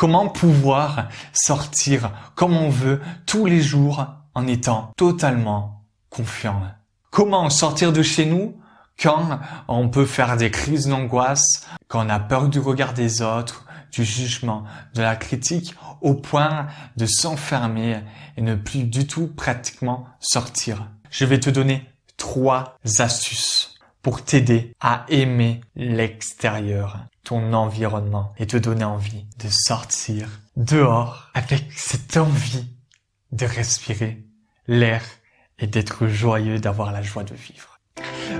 Comment pouvoir sortir comme on veut tous les jours en étant totalement confiant? Comment sortir de chez nous quand on peut faire des crises d'angoisse, quand on a peur du regard des autres, du jugement, de la critique, au point de s'enfermer et ne plus du tout pratiquement sortir? Je vais te donner 3 astuces pour t'aider à aimer l'extérieur, ton environnement, et te donner envie de sortir dehors avec cette envie de respirer l'air et d'être joyeux, d'avoir la joie de vivre.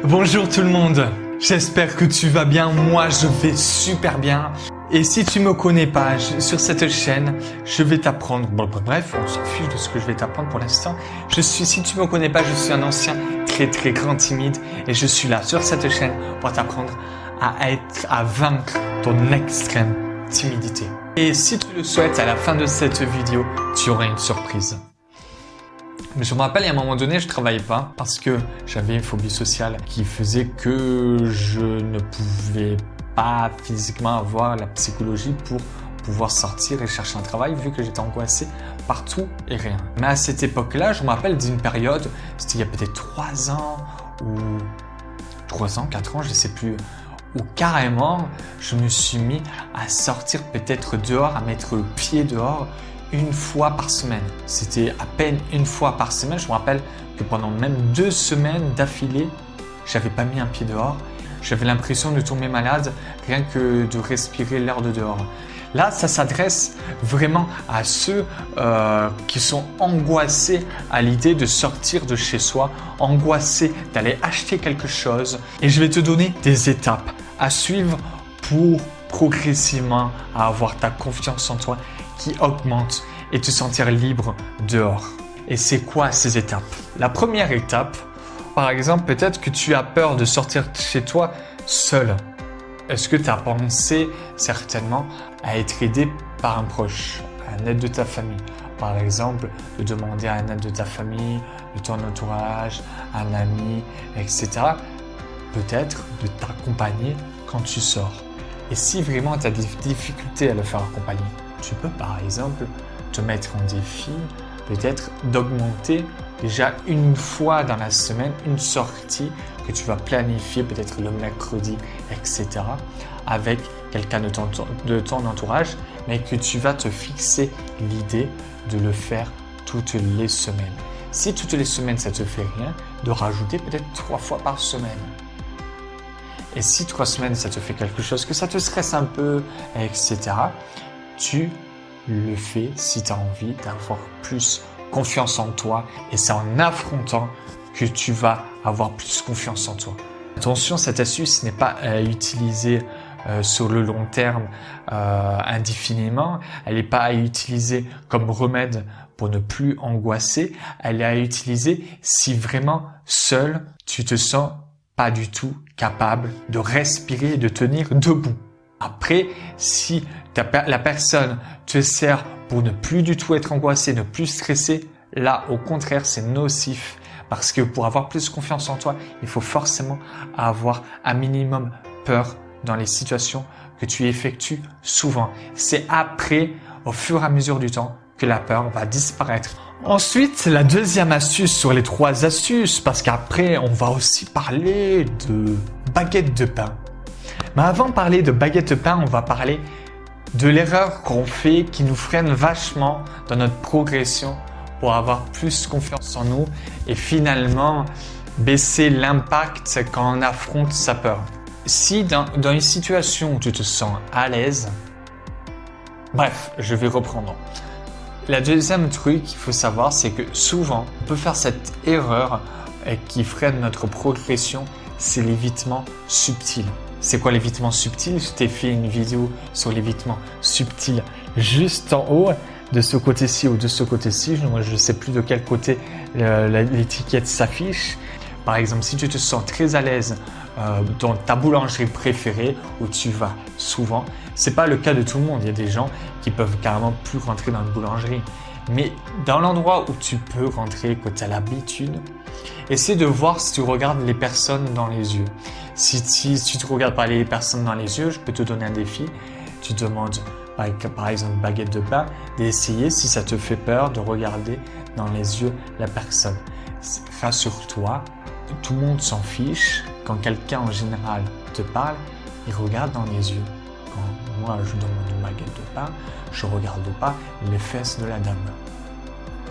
Bonjour tout le monde, j'espère que tu vas bien, moi je vais super bien. Et si tu me connais pas, sur cette chaîne, je vais t'apprendre, bref, on s'en fiche de ce que je vais t'apprendre pour l'instant. Si tu me connais pas, je suis un ancien très grand timide et je suis là sur cette chaîne pour t'apprendre à vaincre ton extrême timidité. Et si tu le souhaites, à la fin de cette vidéo, tu auras une surprise. Mais je me rappelle, il y a un moment donné, je travaillais pas parce que j'avais une phobie sociale qui faisait que je ne pouvais pas physiquement avoir la psychologie pour pouvoir sortir et chercher un travail vu que j'étais angoissé partout et rien. Mais à cette époque-là, je me rappelle d'une période, c'était il y a peut-être 3 ans ou 4 ans, je ne sais plus, où carrément je me suis mis à sortir peut-être dehors, à mettre le pied dehors une fois par semaine. C'était à peine une fois par semaine. Je me rappelle que pendant même 2 semaines d'affilée, j'avais pas mis un pied dehors. J'avais l'impression de tomber malade rien que de respirer l'air de dehors. Là, ça s'adresse vraiment à ceux qui sont angoissés à l'idée de sortir de chez soi, angoissés d'aller acheter quelque chose. Et je vais te donner des étapes à suivre pour progressivement avoir ta confiance en toi qui augmente et te sentir libre dehors. Et c'est quoi ces étapes? La première étape, par exemple, peut-être que tu as peur de sortir de chez toi seul. Est-ce que tu as pensé certainement à être aidé par un proche, un aide de ta famille? Par exemple, de demander à un aide de ta famille, de ton entourage, un ami, etc. Peut-être de t'accompagner quand tu sors. Et si vraiment tu as des difficultés à le faire accompagner, tu peux par exemple te mettre en défi, peut-être d'augmenter déjà une fois dans la semaine une sortie que tu vas planifier peut-être le mercredi, etc. avec quelqu'un de ton entourage, mais que tu vas te fixer l'idée de le faire toutes les semaines. Si toutes les semaines ça te fait rien, de rajouter peut-être 3 fois par semaine. Et si 3 semaines ça te fait quelque chose, que ça te stresse un peu, etc., tu le fais si tu as envie d'avoir plus confiance en toi, et c'est en affrontant que tu vas avoir plus confiance en toi. Attention, cette astuce n'est pas utilisée sur le long terme indéfiniment. Elle n'est pas à utiliser comme remède pour ne plus angoisser. Elle est à utiliser si vraiment seul tu te sens pas du tout capable de respirer et de tenir debout. Après, si la personne te sert pour ne plus du tout être angoissé, ne plus stresser, là, au contraire, c'est nocif. Parce que pour avoir plus confiance en toi, il faut forcément avoir un minimum peur dans les situations que tu effectues souvent. C'est après, au fur et à mesure du temps, que la peur va disparaître. Ensuite, la deuxième astuce sur les 3 astuces, parce qu'après, on va aussi parler de baguette de pain. Mais avant de parler de baguette de pain, on va parler de l'erreur qu'on fait qui nous freine vachement dans notre progression pour avoir plus confiance en nous et finalement baisser l'impact quand on affronte sa peur. Si dans une situation où tu te sens à l'aise, bref, je vais reprendre. La deuxième truc qu'il faut savoir, c'est que souvent, on peut faire cette erreur qui freine notre progression, c'est l'évitement subtil. C'est quoi l'évitement subtil? Je t'ai fait une vidéo sur l'évitement subtil juste en haut, de ce côté-ci ou de ce côté-ci. Je ne sais plus de quel côté l'étiquette s'affiche. Par exemple, si tu te sens très à l'aise dans ta boulangerie préférée où tu vas souvent, c'est pas le cas de tout le monde. Il y a des gens qui peuvent carrément plus rentrer dans une boulangerie. Mais dans l'endroit où tu peux rentrer, que tu as l'habitude, essaie de voir si tu regardes les personnes dans les yeux. Si tu ne regardes pas les personnes dans les yeux, je peux te donner un défi. Tu demandes par exemple baguette de pain, d'essayer, si ça te fait peur, de regarder dans les yeux la personne. Rassure-toi, tout le monde s'en fiche. Quand quelqu'un en général te parle, il regarde dans les yeux. Quand moi je demande une baguette de pain, je ne regarde pas les fesses de la dame.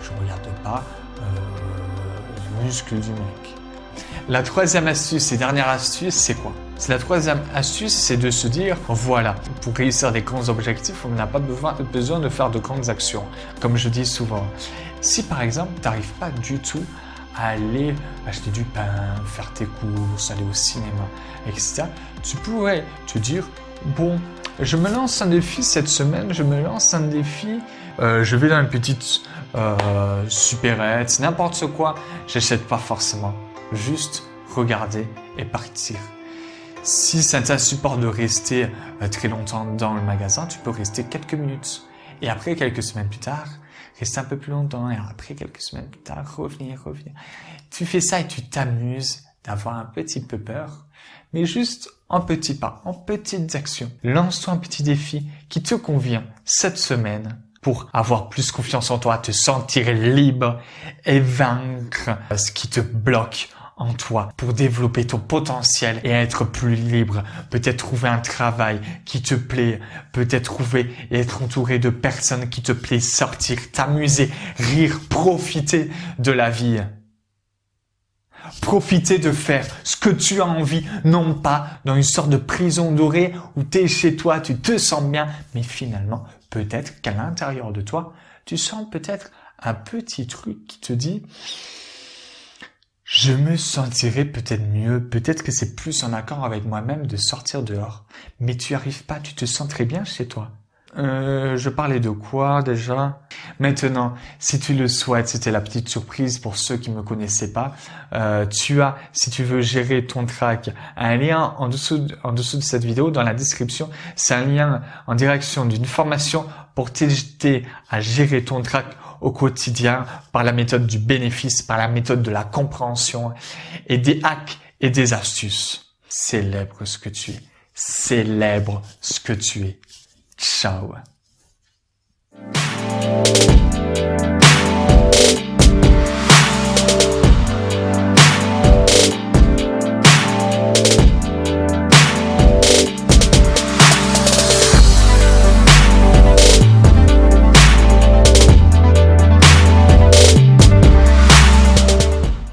Je ne regarde pas les muscles du mec. La troisième astuce et dernière astuce, c'est quoi? La troisième astuce, c'est de se dire, voilà, pour réussir des grands objectifs, on n'a pas besoin de faire de grandes actions. Comme je dis souvent, si par exemple, tu n'arrives pas du tout à aller acheter du pain, faire tes courses, aller au cinéma, etc., tu pourrais te dire, bon, je me lance un défi cette semaine, je me lance un défi, je vais dans une petite supérette, n'importe quoi, j'achète pas forcément, juste regarder et partir. Si ça t'insupporte de rester très longtemps dans le magasin, tu peux rester quelques minutes. Et après, quelques semaines plus tard, rester un peu plus longtemps. Et après, quelques semaines plus tard, revenir. Tu fais ça et tu t'amuses d'avoir un petit peu peur, mais juste en petits pas, en petites actions. Lance-toi un petit défi qui te convient cette semaine pour avoir plus confiance en toi, te sentir libre et vaincre ce qui te bloque en toi, pour développer ton potentiel et être plus libre. Peut-être trouver un travail qui te plaît, peut-être trouver et être entouré de personnes qui te plaisent, sortir, t'amuser, rire, profiter de la vie. Profiter de faire ce que tu as envie, non pas dans une sorte de prison dorée où tu es chez toi, tu te sens bien, mais finalement, peut-être qu'à l'intérieur de toi, tu sens peut-être un petit truc qui te dit « Je me sentirais peut-être mieux, peut-être que c'est plus en accord avec moi-même de sortir dehors. » Mais tu n'y arrives pas, tu te sens très bien chez toi. Je parlais de quoi déjà? Maintenant, si tu le souhaites, c'était la petite surprise pour ceux qui me connaissaient pas. Tu as, si tu veux gérer ton track, un lien en dessous de cette vidéo, dans la description. C'est un lien en direction d'une formation pour t'aider à gérer ton track au quotidien par la méthode du bénéfice, par la méthode de la compréhension et des hacks et des astuces. Célèbre ce que tu es. Célèbre ce que tu es. Ciao.